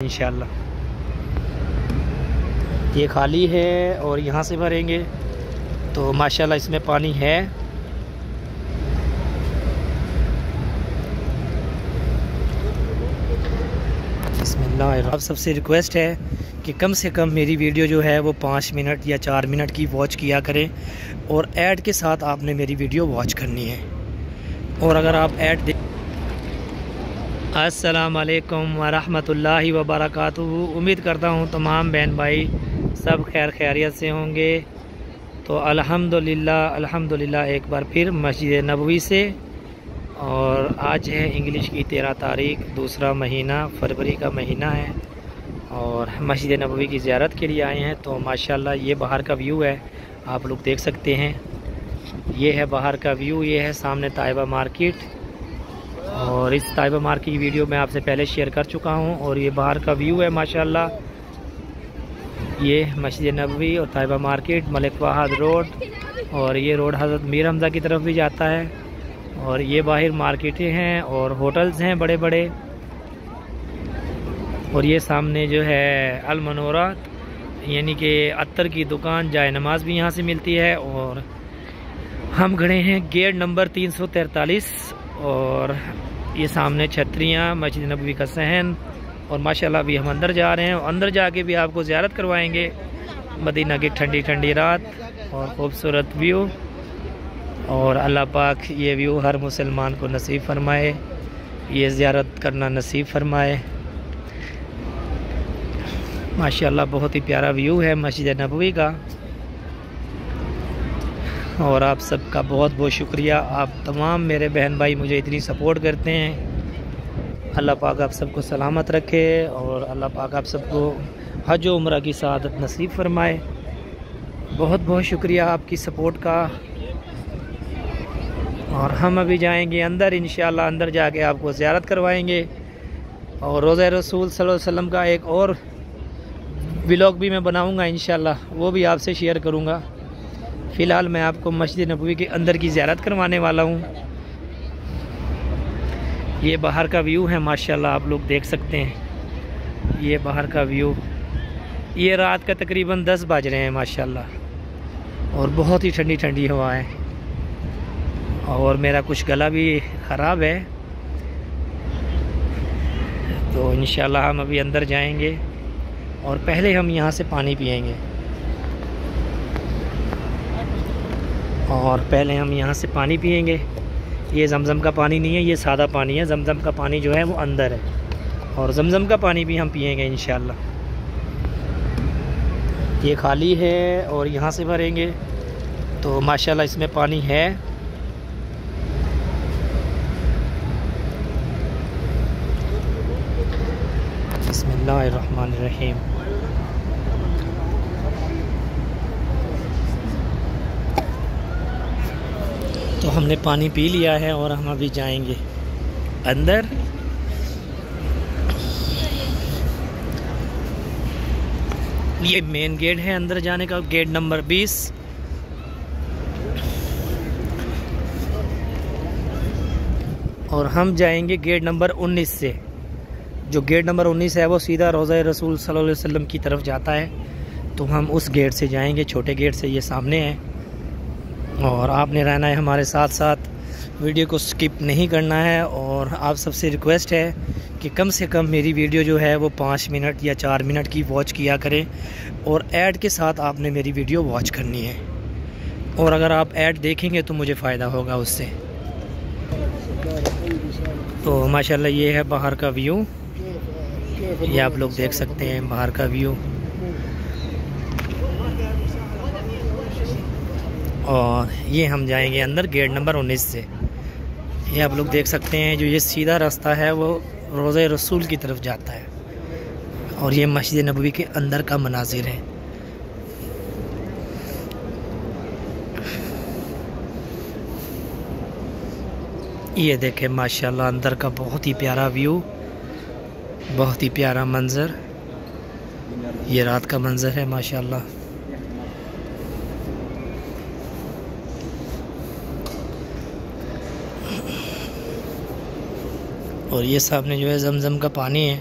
इंशाल्लाह। ये खाली है और यहाँ से भरेंगे तो माशाल्लाह इसमें पानी है। बिस्मिल्लाह। अब सबसे रिक्वेस्ट है कि कम से कम मेरी वीडियो जो है वो 5 मिनट या 4 मिनट की वॉच किया करें और ऐड के साथ आपने मेरी वीडियो वॉच करनी है। और अगर आप ऐड अस्सलाम वालेकुम वरहमतुल्लाहि वबरकातुहू। उम्मीद करता हूँ तमाम बहन भाई सब खैर खैरियत से होंगे। तो अल्हम्दुलिल्लाह एक बार फिर मस्जिद नबवी से, और आज है इंग्लिश की 13 तारीख, दूसरा महीना फरवरी का महीना है, और मस्जिद नबवी की ज़ियारत के लिए आए हैं। तो माशाल्लाह ये बाहर का व्यू है, आप लोग देख सकते हैं। ये है बाहर का व्यू, ये है सामने ताइबा मार्केट, और इस ताइबा मार्केट की वीडियो मैं आपसे पहले शेयर कर चुका हूं। और ये बाहर का व्यू है माशाल्लाह। ये मस्जिद नबवी और ताइबा मार्केट, मलिक फहद रोड, और ये रोड हज़रत मीर हमज़ा की तरफ भी जाता है। और ये बाहर मार्केटें हैं और होटल्स हैं बड़े बड़े। और ये सामने जो है अल मनोरा यानी कि अत्तर की दुकान, जाए नमाज भी यहाँ से मिलती है। और हम खड़े हैं गेट नंबर 343, और ये सामने छतरियाँ, मस्जिद नबवी का सहन। और माशाल्लाह अभी हम अंदर जा रहे हैं, और अंदर जाके भी आपको ज़ियारत करवाएंगे। मदीना की ठंडी ठंडी रात और ख़ूबसूरत व्यू, और अल्लाह पाक ये व्यू हर मुसलमान को नसीब फरमाए, ये ज़ियारत करना नसीब फरमाए। माशाल्लाह बहुत ही प्यारा व्यू है मस्जिद नबवी का। और आप सबका बहुत बहुत शुक्रिया, आप तमाम मेरे बहन भाई मुझे इतनी सपोर्ट करते हैं। अल्लाह पाक आप सबको सलामत रखे, और अल्लाह पाक आप सबको हज व उम्रा की सआदत नसीब फरमाए। बहुत बहुत शुक्रिया आपकी सपोर्ट का। और हम अभी जाएंगे अंदर इंशाल्लाह, अंदर जाके आपको ज़ियारत करवाएंगे। और रोज़ा रसूल सल्लल्लाहु अलैहि वसल्लम का एक और व्लॉग भी मैं बनाऊंगा इंशाल्लाह, वो भी आपसे शेयर करूंगा। फ़िलहाल मैं आपको मस्जिद नबवी के अंदर की ज़ियारत करवाने वाला हूँ। ये बाहर का व्यू है माशाल्लाह, आप लोग देख सकते हैं। ये बाहर का व्यू, ये रात का तकरीबन 10 बज रहे हैं माशाल्लाह, और बहुत ही ठंडी ठंडी हवा है। और मेरा कुछ गला भी ख़राब है, तो इंशाल्लाह हम अभी अंदर जाएंगे, और पहले हम यहाँ से पानी पिएंगे। और पहले हम यहाँ से पानी पिएंगे। ये जमज़म का पानी नहीं है, ये सादा पानी है। जमज़म का पानी जो है वो अंदर है, और जमज़म का पानी भी हम पिएंगे इंशाल्लाह। ये खाली है और यहाँ से भरेंगे तो माशाल्लाह इसमें पानी है। बिस्मिल्लाहिर्रहमानिर्रहीम। तो हमने पानी पी लिया है और हम अभी जाएंगे अंदर। ये मेन गेट है अंदर जाने का, गेट नंबर 20। और हम जाएंगे गेट नंबर 19 से। जो गेट नंबर 19 है वो सीधा रोज़ा रसूल सल्लल्लाहु अलैहि वसल्लम की तरफ जाता है, तो हम उस गेट से जाएंगे, छोटे गेट से। ये सामने है, और आपने रहना है हमारे साथ साथ, वीडियो को स्किप नहीं करना है। और आप सबसे रिक्वेस्ट है कि कम से कम मेरी वीडियो जो है वो 5 मिनट या 4 मिनट की वॉच किया करें, और ऐड के साथ आपने मेरी वीडियो वॉच करनी है। और अगर आप ऐड देखेंगे तो मुझे फ़ायदा होगा उससे। तो माशाल्लाह ये है बाहर का व्यू, ये आप लोग देख सकते हैं बाहर का व्यू। और ये हम जाएंगे अंदर गेट नंबर 19 से। ये आप लोग देख सकते हैं, जो ये सीधा रास्ता है वो रोज़ा रसूल की तरफ जाता है, और ये मस्जिद नबवी के अंदर का मनाजिर है। ये देखें माशाल्लाह अंदर का बहुत ही प्यारा व्यू, बहुत ही प्यारा मंज़र। ये रात का मंज़र है माशाल्लाह। और ये सामने जो है जमज़म का पानी है।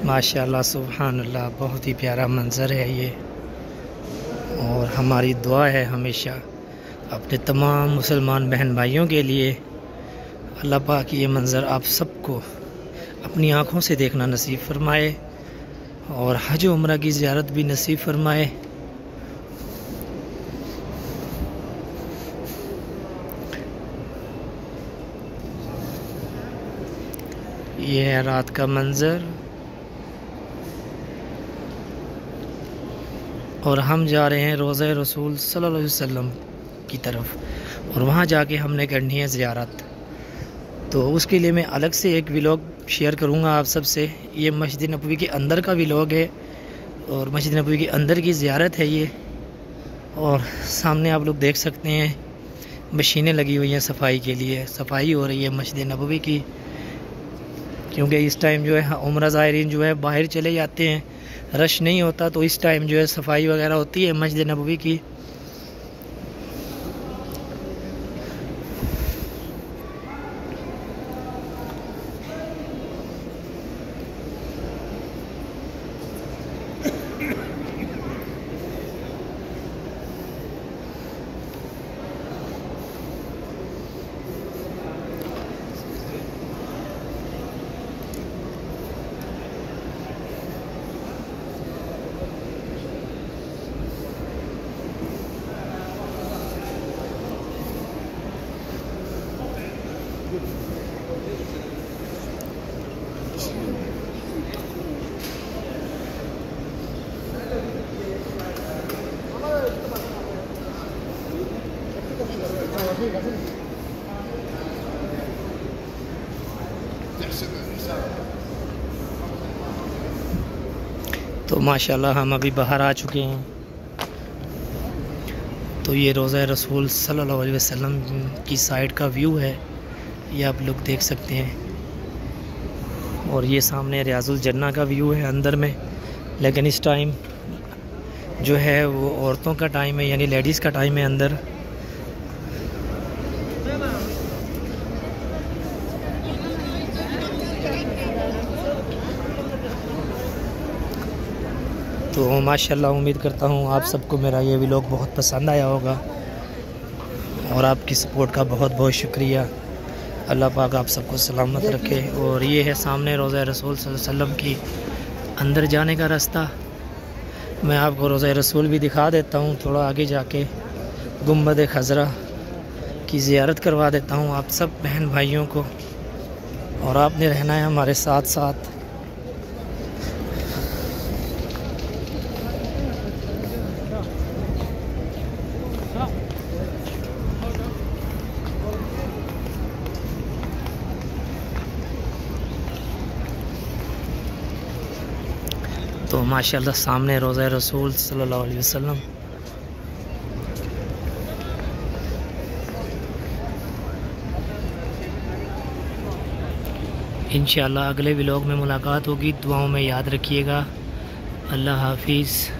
माशाल्लाह सुभान अल्लाह, बहुत ही प्यारा मंज़र है ये। और हमारी दुआ है हमेशा अपने तमाम मुसलमान बहन भाइयों के लिए, अल्लाह पाक ये मंज़र आप सबको अपनी आँखों से देखना नसीब फरमाए और हज उम्रा की ज़ियारत भी नसीब फरमाए। ये है रात का मंज़र और हम जा रहे हैं रोज़ा रसूल सल्लल्लाहु अलैहि वसल्लम की तरफ और वहाँ जाके हमने करनी है ज़ियारत। तो उसके लिए मैं अलग से एक व्लॉग शेयर करूँगा आप सबसे। ये मस्जिद नबवी के अंदर का व्लॉग है और मस्जिद नबवी के अंदर की ज़ियारत है ये। और सामने आप लोग देख सकते हैं मशीनें लगी हुई हैं सफाई के लिए, सफाई हो रही है मस्जिद नबवी की, क्योंकि इस टाइम जो है उम्रा ज़ायरीन जो है बाहर चले जाते हैं, रश नहीं होता, तो इस टाइम जो है सफाई वगैरह होती है मस्जिद नबवी की। तो माशाल्लाह हम अभी बाहर आ चुके हैं। तो ये रोज़ा रसूल सल्लल्लाहु अलैहि वसल्लम की साइड का व्यू है, ये आप लोग देख सकते हैं। और ये सामने रियाजुल जन्ना का व्यू है अंदर में, लेकिन इस टाइम जो है वो औरतों का टाइम है, यानी लेडीज़ का टाइम है अंदर। तो माशाल्लाह उम्मीद करता हूँ आप सबको मेरा ये व्लॉग बहुत पसंद आया होगा और आपकी सपोर्ट का बहुत बहुत शुक्रिया। अल्लाह पाक आप सबको सलामत रखे। और ये है सामने रोज़ा रसूल सल्लल्लाहु अलैहि वसल्लम की अंदर जाने का रास्ता। मैं आपको रोज़ा रसूल भी दिखा देता हूँ, थोड़ा आगे जाके गुंबद खज़रा की ज़ियारत करवा देता हूँ आप सब बहन भाइयों को, और आपने रहना है हमारे साथ साथ। तो माशाल्लाह सामने रोज़ा रसूल सल्लल्लाहु अलैहि वसल्लम। इंशाल्लाह अगले व्लॉग में मुलाकात होगी। दुआओं में याद रखिएगा। अल्लाह हाफिज़।